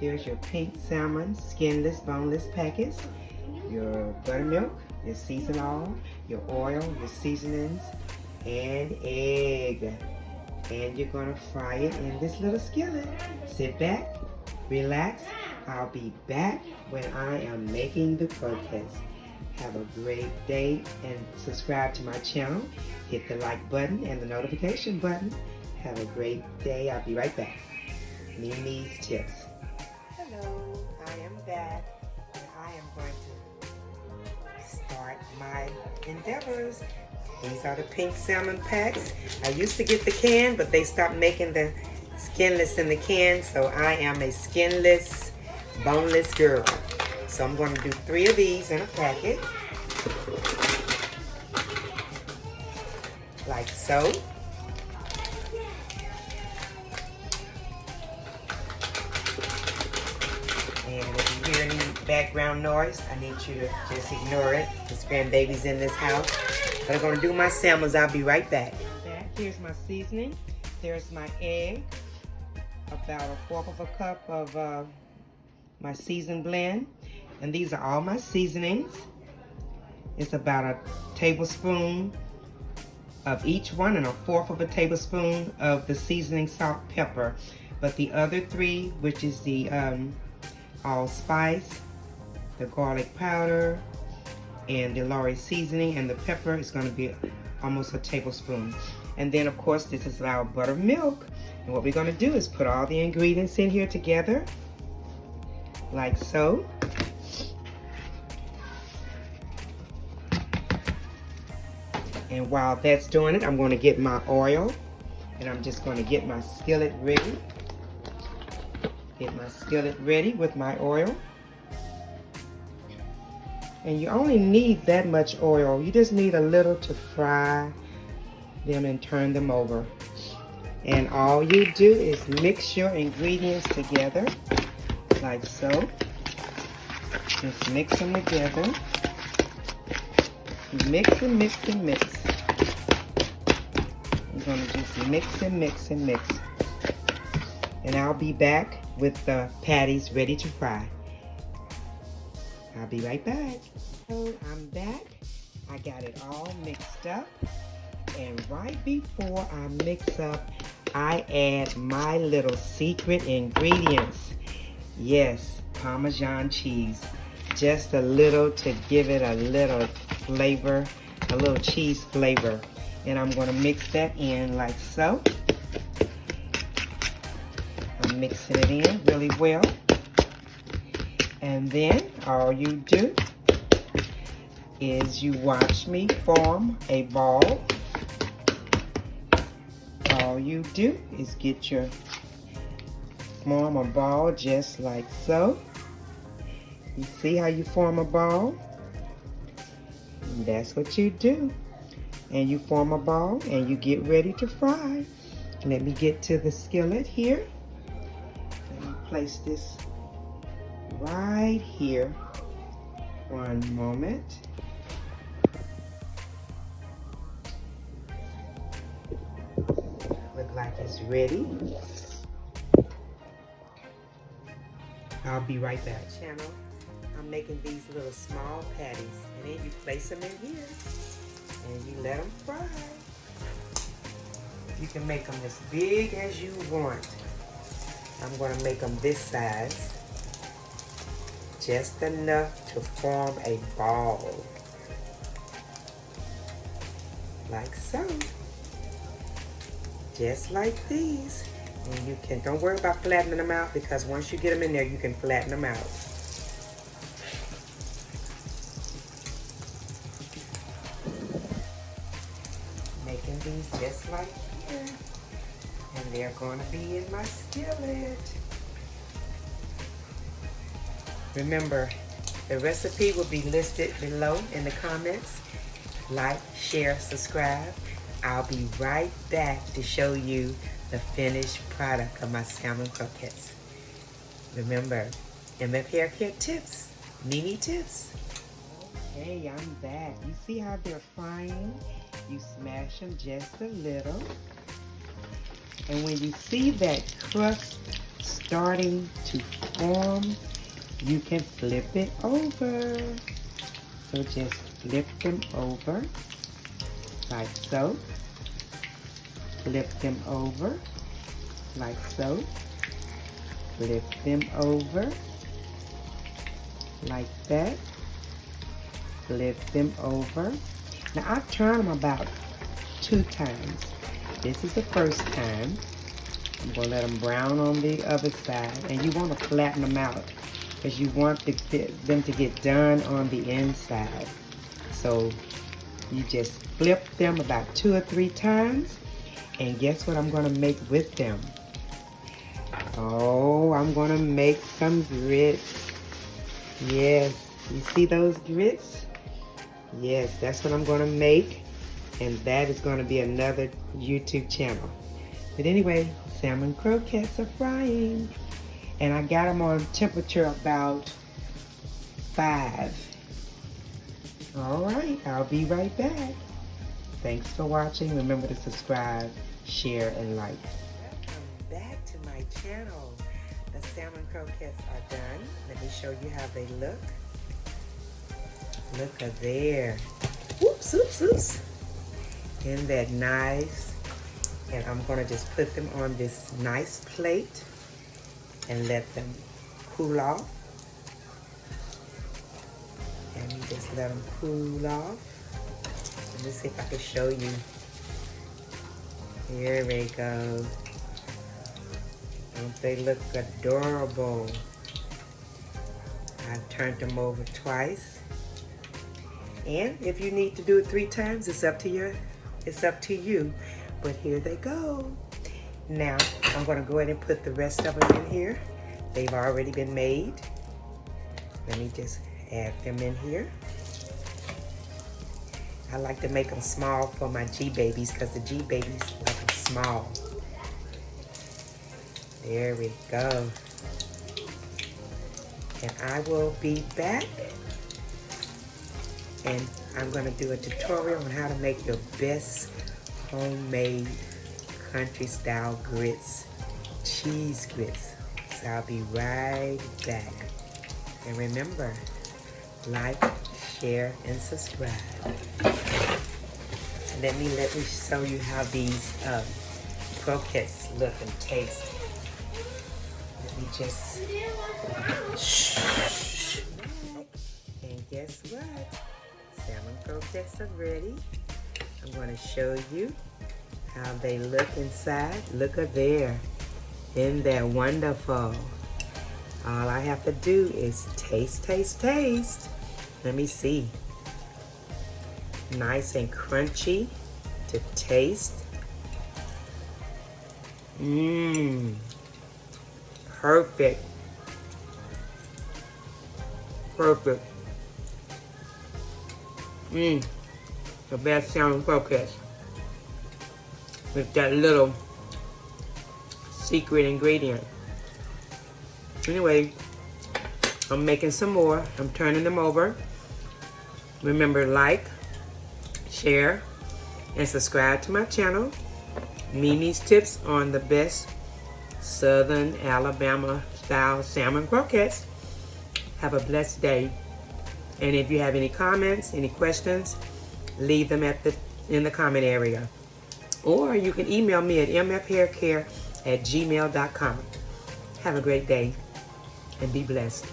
There's your pink salmon, skinless, boneless packets, your buttermilk, your seasoned oil, your oil, your seasonings, and egg. And you're gonna fry it in this little skillet. Sit back, relax. I'll be back when I am making the croquettes. Have a great day and subscribe to my channel. Hit the like button and the notification button. Have a great day. I'll be right back. Mimi's Tips. Hello, I am back and I am going to start my endeavors. These are the pink salmon packs. I used to get the can, but they stopped making the skinless in the can, so I am a skinless, boneless girl. So I'm going to do 3 of these in a packet, like so. And if you hear any background noise, I need you to just ignore it. There's grandbabies in this house. But I'm going to do my salmons. I'll be right back. Here's my seasoning. There's my egg. About 1/4 of a cup of my seasoned blend. And these are all my seasonings. It's about a tablespoon of each one and 1/4 of a tablespoon of the seasoning salt, pepper. But the other 3, which is the allspice, the garlic powder, and the Lorry seasoning, and the pepper is going to be almost a tablespoon. And then of course this is our buttermilk. And what we're going to do is put all the ingredients in here together, like so. And while that's doing it, I'm going to get my oil, and I'm just going to get my skillet ready. Get my skillet ready with my oil. And you only need that much oil. You just need a little to fry them and turn them over. And all you do is mix your ingredients together, like so. Just mix them together. Mix and mix and mix. I'm going to just mix and mix and mix. And I'll be back with the patties ready to fry. I'll be right back. So I'm back. I got it all mixed up. And right before I mix up, I add my little secret ingredients. Yes, Parmesan cheese. Just a little to give it a little flavor, a little cheese flavor. And I'm going to mix that in like so. I'm mixing it in really well. And then all you do is you watch me form a ball. All you do is form a ball just like so. You see how you form a ball? And that's what you do. And you form a ball and you get ready to fry. Let me get to the skillet here. Let me place this right here. One moment. Look like it's ready. I'll be right back. Channel. I'm making these little small patties, and then you place them in here and you let them fry. You can make them as big as you want. I'm going to make them this size, just enough to form a ball, like so, just like these. And you can, don't worry about flattening them out, because once you get them in there, you can flatten them out. Making these just like here. And they're going to be in my skillet. Remember, the recipe will be listed below in the comments. Like, share, subscribe. I'll be right back to show you the finished product of my salmon croquettes. Remember, MF Hair Care Tips, Mimi Tips. Okay, I'm back. You see how they're frying? You smash them just a little. And when you see that crust starting to form, you can flip it over. So just flip them over like so. Flip them over like so. Flip them over like that. Flip them over. Now I've turned them about 2 times. This is the first time. I'm going to let them brown on the other side. And you want to flatten them out because you want them to get done on the inside. So you just flip them about 2 or 3 times. And guess what I'm going to make with them? Oh, I'm going to make some grits. Yes, you see those grits? Yes, that's what I'm going to make. And that is going to be another YouTube channel. But anyway, salmon croquettes are frying. And I got them on temperature about 5. All right, I'll be right back. Thanks for watching. Remember to subscribe, share, and like. Welcome back to my channel. The salmon croquettes are done. Let me show you how they look. Look at there. Oops, oops, oops. Isn't that nice? And I'm going to just put them on this nice plate and let them cool off. And you just let them cool off. Let me see if I can show you. Here we go. Don't they look adorable? I've turned them over twice. And if you need to do it 3 times, it's up to you. But here they go. Now, I'm going to go ahead and put the rest of them in here. They've already been made. Let me just add them in here. I like to make them small for my G-babies because the G-babies like them small. There we go. And I will be back. And I'm going to do a tutorial on how to make your best homemade country style grits, cheese grits. So I'll be right back. And remember, like, share, and subscribe. Let me show you how these croquettes look and taste. Let me just shh. And guess what? Salmon croquettes are ready. I'm going to show you how they look inside. Look at there. Isn't that wonderful? All I have to do is taste, taste, taste. Let me see. Nice and crunchy to taste. Mmm. Perfect. Perfect. Mmm. The best salmon croquettes. With that little secret ingredient. Anyway, I'm making some more. I'm turning them over. Remember, like, share, and subscribe to my channel. Mimi's Tips on the best Southern Alabama style salmon croquettes. Have a blessed day. And if you have any comments, any questions, leave them in the comment area. Or you can email me at mfhaircare@gmail.com. Have a great day and be blessed.